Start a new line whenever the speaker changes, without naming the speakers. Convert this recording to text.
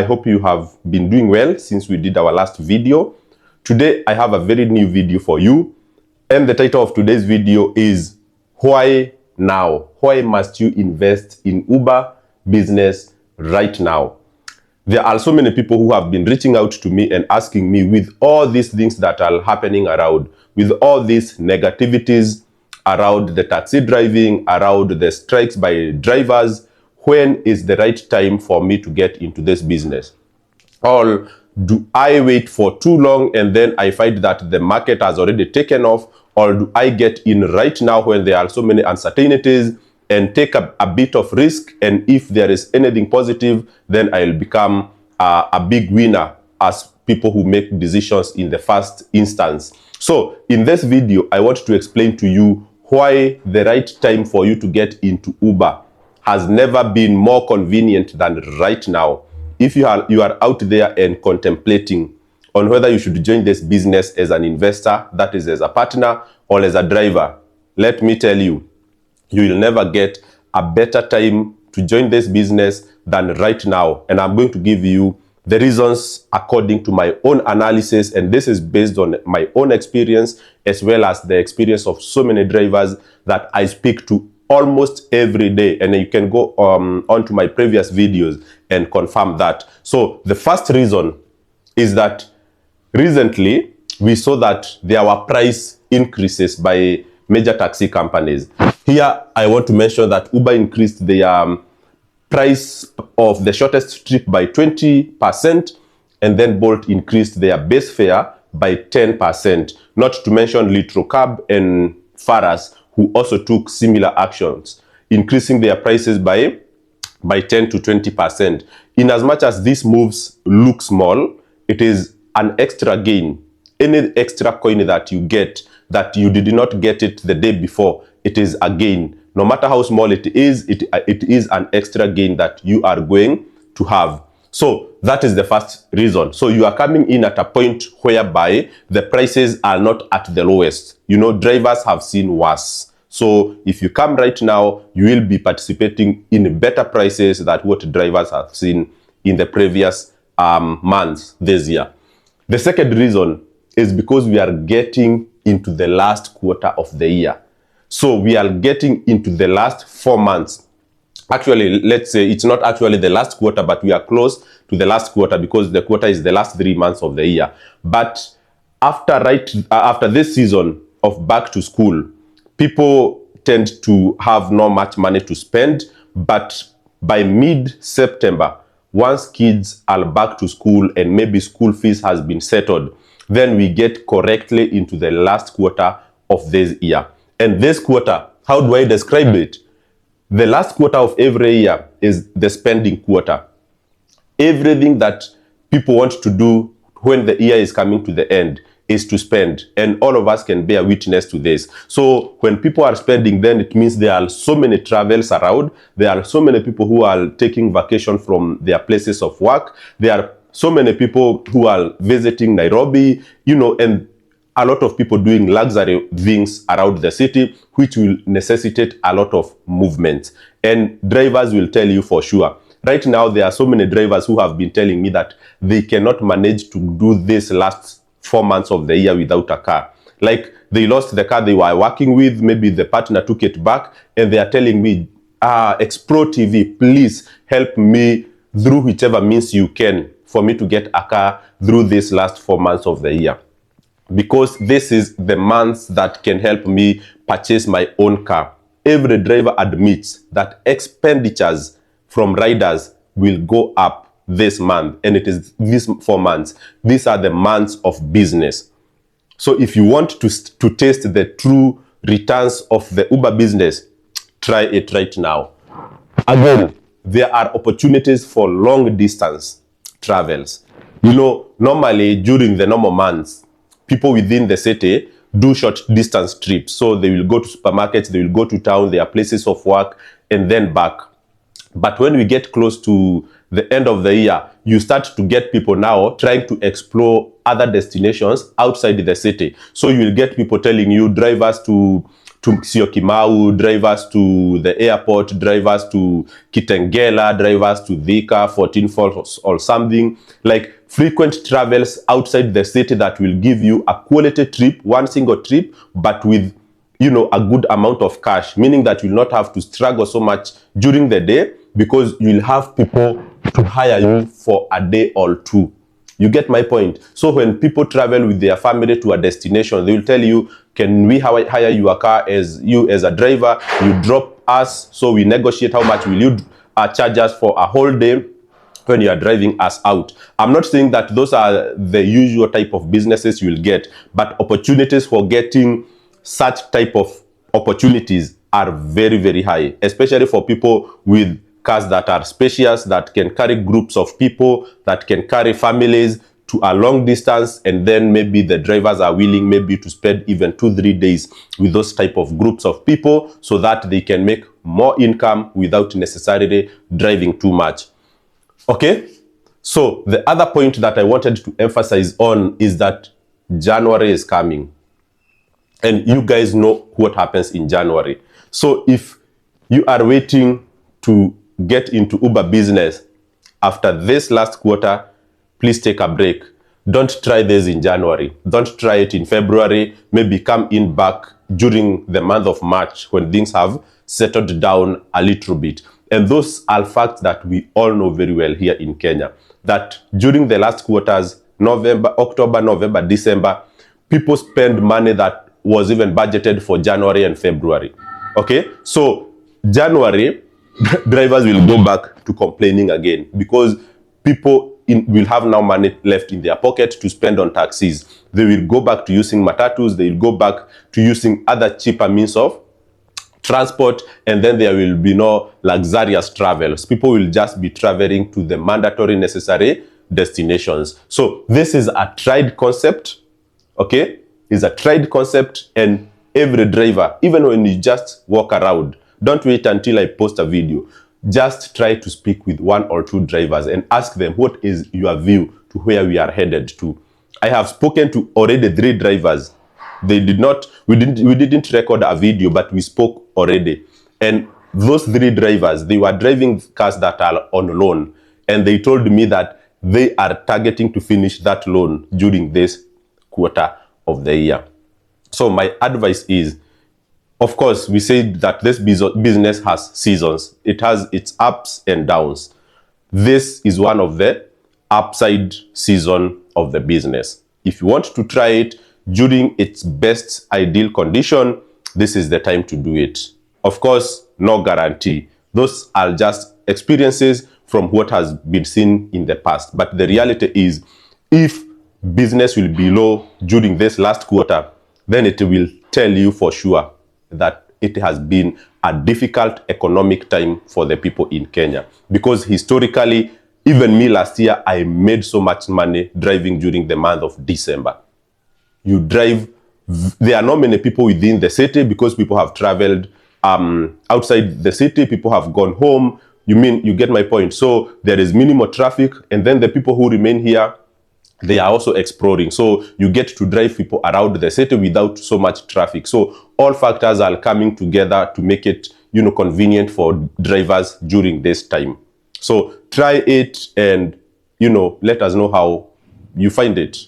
I hope you have been doing well since we did our last video. Today I have a very new video for you, and the title of today's video is Why Now? Why must you invest in Uber business right now? There are so many people who have been reaching out to me and asking me, with all these things that are happening around, with all these negativities around the taxi driving, around the strikes by drivers, when is the right time for me to get into this business? Or do I wait for too long and then I find that the market has already taken off? Or do I get in right now when there are so many uncertainties and take a bit of risk? And if there is anything positive, then I'll become a big winner as people who make decisions in the first instance. So in this video, I want to explain to you why the right time for you to get into Uber has never been more convenient than right now. If you are out there and contemplating on whether you should join this business as an investor, that is as a partner or as a driver, let me tell you, you will never get a better time to join this business than right now. And I'm going to give you the reasons according to my own analysis, and this is based on my own experience as well as the experience of so many drivers that I speak to almost every day. And you can go on to my previous videos and confirm that. So the first reason is that recently we saw that there were price increases by major taxi companies. Here I want to mention that Uber increased their price of the shortest trip by 20%, and then Bolt increased their base fare by 10%. Not to mention Litrocab and Faras, who also took similar actions, increasing their prices by 10 to 20%. In as much as these moves look small, it is an extra gain. Any extra coin that you get that you did not get it the day before, it is a gain. No matter how small it is an extra gain that you are going to have. So that is the first reason. So you are coming in at a point whereby the prices are not at the lowest. You know, drivers have seen worse. So if you come right now, you will be participating in better prices than what drivers have seen in the previous months this year. The second reason is because we are getting into the last quarter of the year. So we are getting into the last 4 months. Actually, let's say it's not actually the last quarter, but we are close to the last quarter because the quarter is the last 3 months of the year. But after this season of back to school, people tend to have not much money to spend. But by mid-September, once kids are back to school and maybe school fees has been settled, then we get correctly into the last quarter of this year. And this quarter, how do I describe it? The last quarter of every year is the spending quarter. Everything that people want to do when the year is coming to the end is to spend. And all of us can bear witness to this. So when people are spending, then it means there are so many travels around. There are so many people who are taking vacation from their places of work. There are so many people who are visiting Nairobi, you know, and a lot of people doing luxury things around the city, which will necessitate a lot of movement. And drivers will tell you for sure. Right now, there are so many drivers who have been telling me that they cannot manage to do this last 4 months of the year without a car. Like they lost the car they were working with, maybe the partner took it back, and they are telling me, Expro TV, please help me through whichever means you can for me to get a car through this last 4 months of the year. Because this is the months that can help me purchase my own car. Every driver admits that expenditures from riders will go up this month, and it is these 4 months. These are the months of business. So if you want to taste the true returns of the Uber business, try it right now. Again, there are opportunities for long distance travels. You know, normally during the normal months, people within the city do short distance trips. So they will go to supermarkets, they will go to town, their places of work, and then back. But when we get close to the end of the year, you start to get people now trying to explore other destinations outside the city. So you will get people telling you, drivers, to to Syokimau, drivers to the airport, drivers to Kitengela, drivers to Thika, 14 Falls or something. Like frequent travels outside the city that will give you a quality trip, one single trip, but with, you know, a good amount of cash, meaning that you'll not have to struggle so much during the day because you'll have people to hire you for a day or two. You get my point? So when people travel with their family to a destination, they will tell you, can we hire your car as you as a driver? You drop us, so we negotiate how much will you charge us for a whole day when you are driving us out. I'm not saying that those are the usual type of businesses you will get, but opportunities for getting such type of opportunities are very, very high, especially for people with cars that are spacious, that can carry groups of people, that can carry families to a long distance, and then maybe the drivers are willing maybe to spend even 2-3 days with those type of groups of people so that they can make more income without necessarily driving too much. Okay, so the other point that I wanted to emphasize on is that January is coming. And you guys know what happens in January. So if you are waiting to get into Uber business after this last quarter, please take a break. Don't try this in January. Don't try it in February. Maybe come in back during the month of March when things have settled down a little bit. And those are facts that we all know very well here in Kenya. That during the last quarters, October, November, December, people spend money that was even budgeted for January and February. Okay, so January, drivers will go back to complaining again because people will have now money left in their pocket to spend on taxis. They will go back to using matatus, they will go back to using other cheaper means of transport, and then there will be no luxurious travels. People will just be traveling to the mandatory necessary destinations. So this is a tried concept, okay? It's a tried concept, and every driver, even when you just walk around, don't wait until I post a video. Just try to speak with 1 or 2 drivers and ask them what is your view to where we are headed to. I have spoken to already 3 drivers. We didn't record a video, but we spoke already. And those 3 drivers, they were driving cars that are on loan. And they told me that they are targeting to finish that loan during this quarter of the year. So my advice is, of course, we say that this business has seasons. It has its ups and downs. This is one of the upside season of the business. If you want to try it during its best ideal condition, this is the time to do it. Of course, no guarantee. Those are just experiences from what has been seen in the past. But the reality is, if business will be low during this last quarter, then it will tell you for sure that it has been a difficult economic time for the people in Kenya. Because historically, even me last year, I made so much money driving during the month of December. You drive, there are not many people within the city because people have traveled outside the city, people have gone home. You get my point. So there is minimal traffic, and then the people who remain here, they are also exploring. So you get to drive people around the city without so much traffic. So all factors are coming together to make it, convenient for drivers during this time. So try it and, let us know how you find it.